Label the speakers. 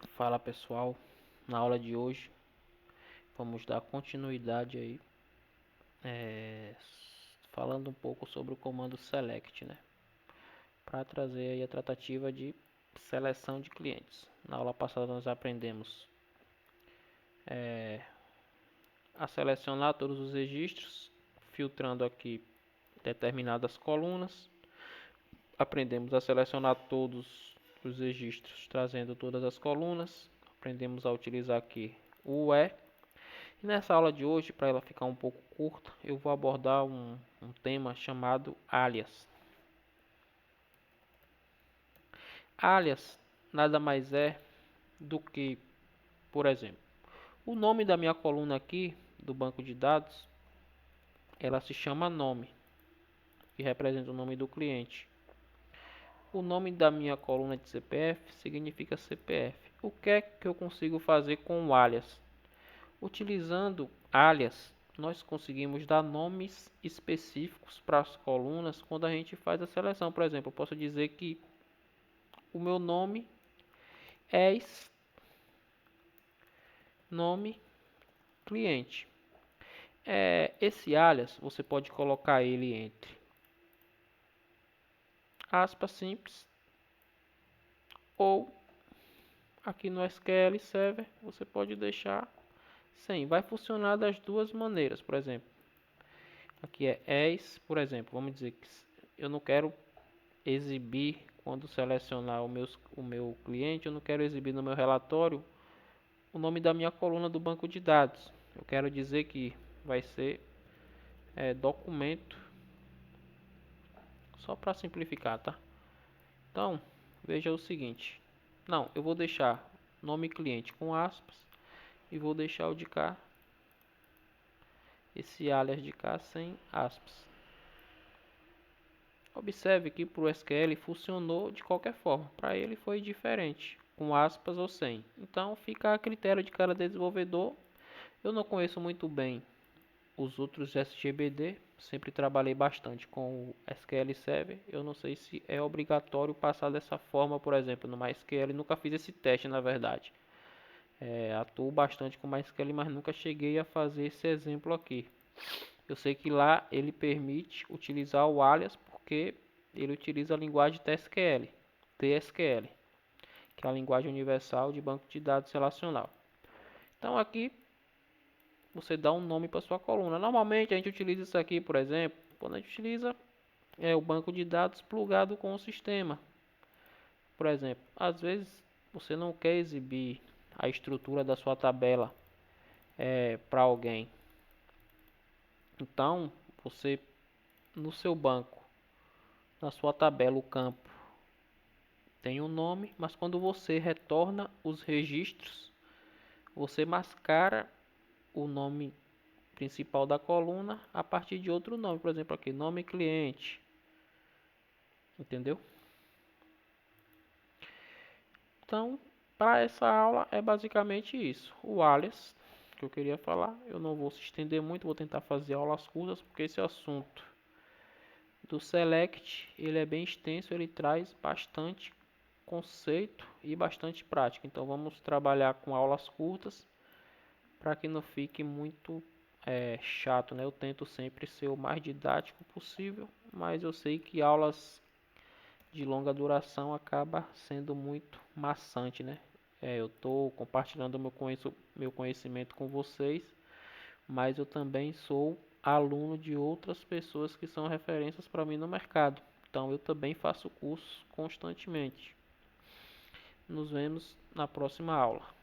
Speaker 1: Fala pessoal, na aula de hoje vamos dar continuidade aí, é, falando um pouco sobre o comando select, né? Para trazer aí a tratativa de seleção de clientes. Na aula passada nós aprendemos a selecionar todos os registros, filtrando aqui determinadas colunas. Aprendemos a selecionar todos os registros, trazendo todas as colunas. Aprendemos a utilizar aqui o where. E nessa aula de hoje, para ela ficar um pouco curta, eu vou abordar um tema chamado alias. Alias nada mais é do que, por exemplo, o nome da minha coluna aqui do banco de dados, ela se chama nome, que representa o nome do cliente. O nome da minha coluna de CPF significa CPF. O que é que eu consigo fazer com o alias? Utilizando alias, nós conseguimos dar nomes específicos para as colunas quando a gente faz a seleção. Por exemplo, eu posso dizer que o meu nome é nome cliente. Esse alias você pode colocar ele entre aspas simples ou aqui no SQL Server você pode deixar sem. Vai funcionar das duas maneiras. Por exemplo, aqui é por exemplo, vamos dizer que eu não quero exibir quando selecionar o meu cliente, eu não quero exibir no meu relatório o nome da minha coluna do banco de dados. Eu quero dizer que vai ser documento, só para simplificar, tá? Então, veja o seguinte. Não, eu vou deixar nome cliente com aspas e vou deixar o de cá, esse alias de cá sem aspas. Observe que para o SQL funcionou de qualquer forma, para ele foi diferente, com aspas ou sem. Então fica a critério de cada desenvolvedor. Eu não conheço muito bem os outros SGBD, sempre trabalhei bastante com o SQL Server. Eu não sei se é obrigatório passar dessa forma, por exemplo, no MySQL. Nunca fiz esse teste, na verdade. Atuo bastante com MySQL, mas nunca cheguei a fazer esse exemplo aqui. Eu sei que lá ele permite utilizar o alias porque ele utiliza a linguagem TSQL, que é a linguagem universal de banco de dados relacional. Então aqui você dá um nome para sua coluna. Normalmente a gente utiliza isso aqui, por exemplo, quando a gente utiliza o banco de dados plugado com o sistema. Por exemplo, às vezes você não quer exibir a estrutura da sua tabela para alguém. Então, você no seu banco, na sua tabela, o campo tem um nome, mas quando você retorna os registros, você mascara o nome principal da coluna a partir de outro nome. Por exemplo, aqui, nome cliente. Entendeu? Então, para essa aula é basicamente isso. O alias que eu queria falar, eu não vou se estender muito, vou tentar fazer aulas curtas, porque esse assunto do select, ele é bem extenso, ele traz bastante conceito e bastante prática. Então vamos trabalhar com aulas curtas para que não fique muito chato, né? Eu tento sempre ser o mais didático possível, mas eu sei que aulas de longa duração acaba sendo muito maçante, né? Eu estou compartilhando meu conhecimento com vocês, mas eu também sou aluno de outras pessoas que são referências para mim no mercado. Então eu também faço cursos constantemente. Nos vemos na próxima aula.